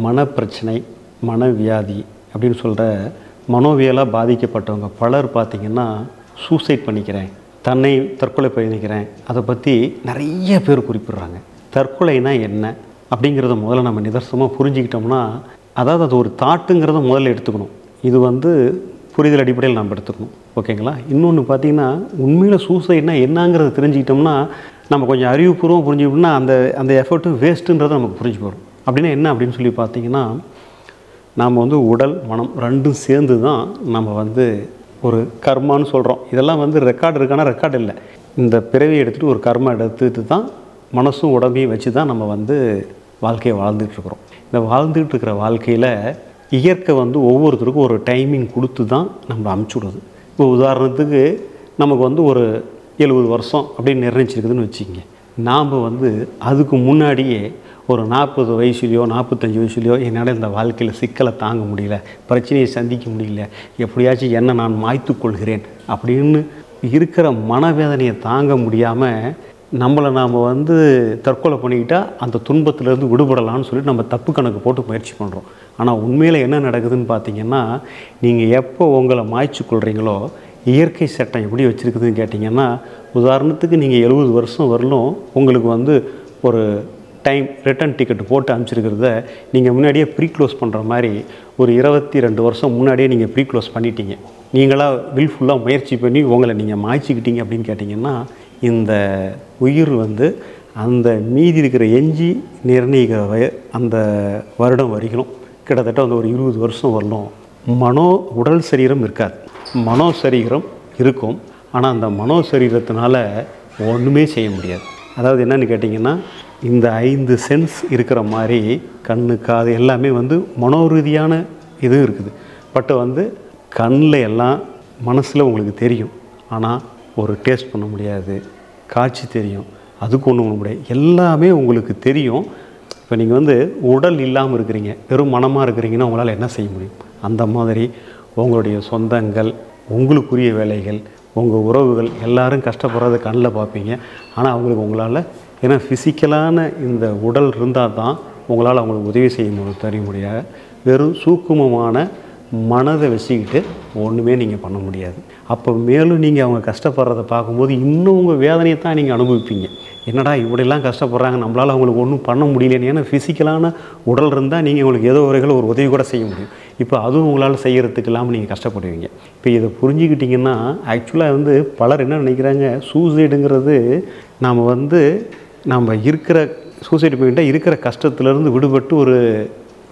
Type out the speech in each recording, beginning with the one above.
மனப்பிரச்சனை, மனவியாதி அப்படின்னு சொல்கிற மனோவியலாக பாதிக்கப்பட்டவங்க பலர் பார்த்திங்கன்னா சூசைட் பண்ணிக்கிறேன், தற்கொலை பண்ணிக்கிறேன், அதை பற்றி நிறைய பேர் குறிப்பிட்றாங்க. தற்கொலைனா என்ன அப்படிங்கிறத முதல்ல நம்ம நிதர்சனமாக புரிஞ்சுக்கிட்டோம்னா, அதாவது அது ஒரு தாட்டுங்கிறத முதல்ல எடுத்துக்கணும். இது புரிதல் அடிப்படையில் நம்ம எடுத்துக்கணும். ஓகேங்களா? இன்னொன்று பார்த்திங்கன்னா, உண்மையில் சூசைட்னா என்னங்கிறத தெரிஞ்சுக்கிட்டோம்னா நம்ம கொஞ்சம் அறிவுபூர்வம் புரிஞ்சுக்கிட்டோம்னா அந்த எஃபர்ட்டும் வேஸ்ட்டுன்றதை நமக்கு புரிஞ்சு போகிறோம். அப்படின்னா என்ன அப்படின்னு சொல்லி பார்த்திங்கன்னா, நாம் உடல் மனம் ரெண்டும் சேர்ந்து தான் நம்ம ஒரு கர்மான்னு சொல்கிறோம். இதெல்லாம் ரெக்கார்டு இருக்கானா ரெக்கார்டு இல்லை. இந்த பிறவியை எடுத்துகிட்டு ஒரு கர்மா எடுத்துகிட்டு தான் மனசும் உடம்பையும் வச்சு தான் நம்ம வாழ்க்கையை வாழ்ந்துகிட்ருக்குறோம். இந்த வாழ்ந்துகிட்டு இருக்கிற வாழ்க்கையில் இயற்கை ஒவ்வொருத்தருக்கும் ஒரு டைமிங் கொடுத்து தான் நம்மளை அமுச்சு விடுது. இப்போ உதாரணத்துக்கு நமக்கு ஒரு 70 வருஷம் அப்படின்னு நிர்ணயிச்சிருக்குதுன்னு வச்சுக்கிங்க. நாம் அதுக்கு முன்னாடியே ஒரு 40 வயசுலையோ 45 வயசுலையோ என்னால் இந்த வாழ்க்கையில் சிக்கலை தாங்க முடியல, பிரச்சனையை சந்திக்க முடியல, எப்படியாச்சும் என்ன நான் மாய்த்து கொள்கிறேன் அப்படின்னு இருக்கிற மனவேதனையை தாங்க முடியாமல் நம்மளை நாம் தற்கொலை பண்ணிக்கிட்டால் அந்த துன்பத்திலேருந்து விடுபடலான்னு சொல்லிட்டு நம்ம தப்பு கணக்கு போட்டு முயற்சி பண்ணுறோம். ஆனால் உண்மையில் என்ன நடக்குதுன்னு பார்த்திங்கன்னா, நீங்கள் எப்போ உங்களை மாய்ச்சி கொள்கிறீங்களோ இயற்கை சட்டம் எப்படி வச்சுருக்குதுன்னு கேட்டிங்கன்னா, உதாரணத்துக்கு நீங்கள் 70 வருஷம் வரலும் உங்களுக்கு ஒரு டைம் ரிட்டன் டிக்கெட் போட்டு அனுப்பிச்சிருக்கிறத நீங்கள் முன்னாடியே ப்ரீ க்ளோஸ் பண்ணுற மாதிரி ஒரு 22 வருஷம் முன்னாடியே நீங்கள் ப்ரீ க்ளோஸ் பண்ணிட்டீங்க. நீங்களாக வில்ஃபுல்லாக முயற்சி பண்ணி உங்களை நீங்கள் மாய்ச்சிக்கிட்டீங்க அப்படின்னு கேட்டிங்கன்னா, இந்த உயிர் அந்த மீதி இருக்கிற எஞ்சி நிர்ணயிக்கிற அந்த வருடம் வரைக்கும் கிட்டத்தட்ட ஒரு 20 வருஷம் வரலும் உடல் சரீரம் இருக்காது, மனோ சரீரம் இருக்கும். ஆனால் அந்த மனோ சரீரத்தினால ஒன்றுமே செய்ய முடியாது. அதாவது என்னென்னு கேட்டிங்கன்னா, இந்த 5 சென்ஸ் இருக்கிற மாதிரி கண்ணு காது எல்லாமே மனோரீதியான இதுவும் இருக்குது. பட் கண்ணில் எல்லாம் மனசில் உங்களுக்கு தெரியும், ஆனால் ஒரு டேஸ்ட் பண்ண முடியாது. காட்சி தெரியும், அதுக்கு ஒன்றும் பண்ண முடியாது. எல்லாமே உங்களுக்கு தெரியும். இப்போ நீங்கள் உடல் இல்லாமல் இருக்கிறீங்க, வெறும் மனமாக இருக்கிறீங்கன்னா உங்களால் என்ன செய்ய முடியும்? அந்த மாதிரி உங்களுடைய சொந்தங்கள், உங்களுக்குரிய வேலைகள், உங்கள் உறவுகள் எல்லோரும் கஷ்டப்படுறத கண்ணில் பார்ப்பீங்க. ஆனால் அவங்களுக்கு உங்களால் ஏன்னா ஃபிசிக்கலான இந்த உடல் இருந்தால் தான் உங்களால் அவங்களுக்கு உதவி செய்ய தெரிய முடியாது. வெறும் சூக்குமமான மனதை வச்சுக்கிட்டு ஒன்றுமே நீங்கள் பண்ண முடியாது. அப்போ மேலும் நீங்கள் அவங்க கஷ்டப்படுறத பார்க்கும்போது இன்னும் உங்கள் வேதனையை தான் நீங்கள் அனுபவிப்பீங்க. என்னடா இப்படிலாம் கஷ்டப்படுறாங்க, நம்மளால் அவங்களுக்கு ஒன்றும் பண்ண முடியலன்னு. ஏன்னா ஃபிசிக்கலான உடல் இருந்தால் நீங்கள் உங்களுக்கு ஏதோ ஒரு உதவி கூட செய்ய முடியும். இப்போ அதுவும் உங்களால் செய்கிறதுக்கு இல்லாமல் நீங்கள் கஷ்டப்படுவீங்க. இப்போ இதை புரிஞ்சுக்கிட்டிங்கன்னா, ஆக்சுவலாக பலர் என்ன நினைக்கிறாங்க, சூசைடுங்கிறது நாம் இருக்கிற சூசைடு பண்ணிட்டால் இருக்கிற கஷ்டத்துலேருந்து விடுபட்டு ஒரு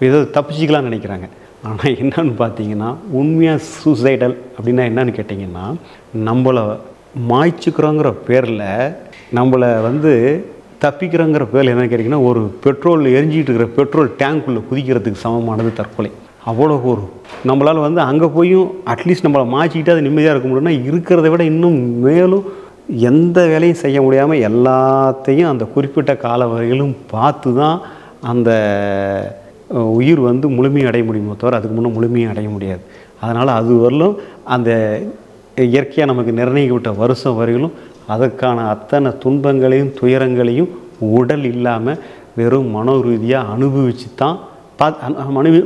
இதை தப்பிச்சிக்கலாம்னு நினைக்கிறாங்க. ஆனால் என்னன்னு பார்த்தீங்கன்னா, உண்மையாக சூசைடல் அப்படின்னா என்னன்னு கேட்டிங்கன்னா, நம்மளை மாய்ச்சிக்கிறோங்கிற பேரில் நம்மளை தப்பிக்கிறோங்கிற பேரில் என்னென்னு கேட்டிங்கன்னா, ஒரு பெட்ரோல் எரிஞ்சிக்கிட்டு இருக்கிற பெட்ரோல் டேங்க்குள்ளே குதிக்கிறதுக்கு சமமானது தற்கொலை. அவ்வளோ ஒரு நம்மளால் அங்கே போயும் அட்லீஸ்ட் நம்மளை மாய்ச்சிக்கிட்டு அது நிம்மதியாக இருக்க முடியும்னா, இருக்கிறத விட இன்னும் மேலும் எந்த வேலையும் செய்ய முடியாமல் எல்லாத்தையும் அந்த குறிப்பிட்ட கால வரையிலும் பார்த்து தான் அந்த உயிர் முழுமையை அடைய முடியுமோ தவிர அதுக்கு முன்னே முழுமையை அடைய முடியாது. அதனால் அது வரலும் அந்த இயற்கையாக நமக்கு நிர்ணயிக்கப்பட்ட வருஷம் வரையிலும் அதற்கான அத்தனை துன்பங்களையும் துயரங்களையும் உடல் இல்லாமல் வெறும் மனோ ரீதியாக அனுபவித்து தான்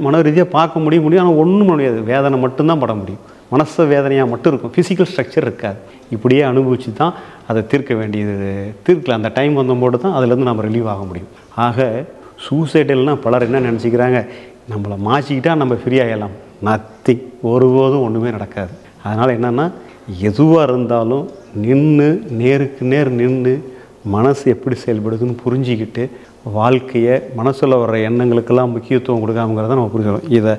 மனோ ரீதியாக பார்க்க முடியும். ஆனால் ஒன்றும் முடியாது, வேதனை மட்டும்தான் பட முடியும். மனசு வேதனையாக மட்டும் இருக்கும், ஃபிசிக்கல் ஸ்ட்ரக்சர் இருக்காது. இப்படியே அனுபவித்து தான் அதை தீர்க்கல. அந்த டைம் வந்தபோது தான் அதுலேருந்து நம்ம ரிலீவ் ஆக முடியும். ஆக சூசைடல்னால் பலர் என்ன நினச்சிக்கிறாங்க, நம்மளை மாற்றிக்கிட்டால் நம்ம ஃப்ரீ ஆகிடலாம். நத்திங், ஒருபோதும் ஒன்றுமே நடக்காது. அதனால் என்னென்னா, எதுவாக இருந்தாலும் நேருக்கு நேர் நின்று மனசு எப்படி செயல்படுதுன்னு புரிஞ்சிக்கிட்டு வாழ்க்கையை மனசில் வர்ற எண்ணங்களுக்கெல்லாம் முக்கியத்துவம் கொடுக்காமங்கிறத நம்ம புரிஞ்சுக்கிறோம். இதை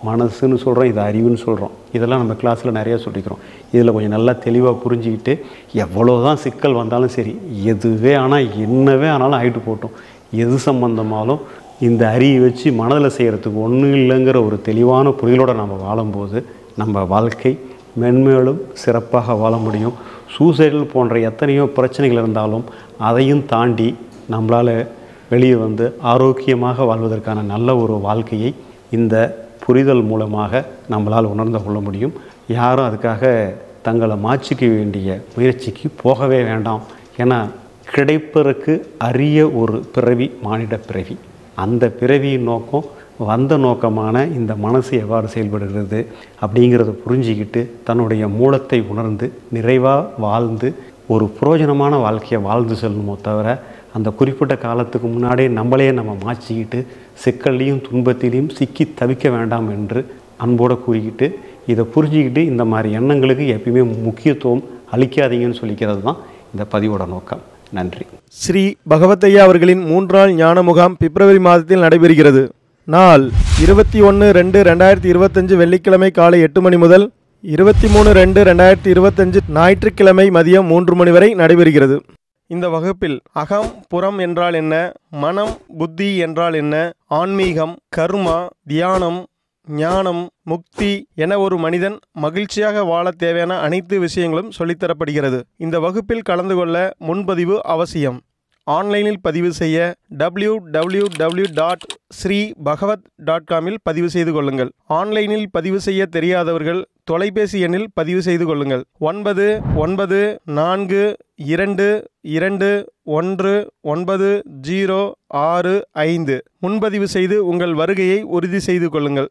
மனசுன்னு சொல்கிறோம், இதை அறிவுன்னு சொல்கிறோம். இதெல்லாம் நம்ம கிளாஸில் நிறையா சொல்லிக்கிறோம். இதில் கொஞ்சம் நல்லா தெளிவாக புரிஞ்சிக்கிட்டு எவ்வளோதான் சிக்கல் வந்தாலும் சரி, எதுவே ஆனால் என்னவே ஆனாலும் ஆகிட்டு போட்டோம், எது சம்பந்தமாலும் இந்த அறிவை வச்சு மனதில் செய்கிறதுக்கு ஒன்றும் இல்லைங்கிற ஒரு தெளிவான புரிதலோடு நம்ம வாழும்போது நம்ம வாழ்க்கை மென்மேலும் சிறப்பாக வாழ முடியும். சூசைடல் போன்ற எத்தனையோ பிரச்சனைகள் இருந்தாலும் அதையும் தாண்டி நம்மளால் வெளியே ஆரோக்கியமாக வாழ்வதற்கான நல்ல ஒரு வாழ்க்கையை இந்த புரிதல் மூலமாக நம்மளால் உணர்ந்து கொள்ள முடியும். யாரும் அதுக்காக தங்களை மாற்றிக்க வேண்டிய முயற்சிக்கு போகவே வேண்டாம். ஏன்னா கிடைப்பதற்கு அரிய ஒரு பிறவி மானிட பிறவி. அந்த பிறவியின் நோக்கம் வந்த நோக்கமான இந்த மனசு எவ்வாறு செயல்படுகிறது அப்படிங்கிறத புரிஞ்சிக்கிட்டு தன்னுடைய மூலத்தை உணர்ந்து நிறைவாக வாழ்ந்து ஒரு புரோஜனமான வாழ்க்கையை வாழ்ந்து செல்லணுமோ தவிர அந்த குறிப்பிட்ட காலத்துக்கு முன்னாடியே நம்மளையே நம்ம மாற்றிக்கிட்டு சிக்கல்லையும் துன்பத்திலையும் சிக்கி தவிக்க வேண்டாம் என்று அன்போடு கூறிக்கிட்டு இதை புரிஞ்சிக்கிட்டு இந்த மாதிரி எண்ணங்களுக்கு எப்பயுமே முக்கியத்துவம் அளிக்காதீங்கன்னு சொல்லிக்கிறது தான் இந்த பதிவோட நோக்கம். நன்றி. ஸ்ரீ பகவத்தையா அவர்களின் 3 நாள் ஞான முகாம் பிப்ரவரி மாதத்தில் நடைபெறுகிறது. நாள் 21/2/2025 வெள்ளிக்கிழமை காலை 8 மணி முதல் 23/2/2025 ஞாயிற்றுக்கிழமை மதியம் 3 மணி வரை நடைபெறுகிறது. இந்த வகுப்பில் அகம் புறம் என்றால் என்ன, மனம் புத்தி என்றால் என்ன, ஆன்மீகம், கர்மா, தியானம், ஞானம், முக்தி என ஒரு மனிதன் மகிழ்ச்சியாக வாழ தேவையான அனைத்து விஷயங்களும் சொல்லித்தரப்படுகிறது. இந்த வகுப்பில் கலந்து கொள்ள முன்பதிவு அவசியம். ஆன்லைனில் பதிவு செய்ய www.sreebhagavat.com பதிவு செய்து கொள்ளுங்கள். ஆன்லைனில் பதிவு செய்ய தெரியாதவர்கள் தொலைபேசி எண்ணில் பதிவு செய்து கொள்ளுங்கள். 9992219065 முன்பதிவு செய்து உங்கள் வருகையை உறுதி செய்து கொள்ளுங்கள்.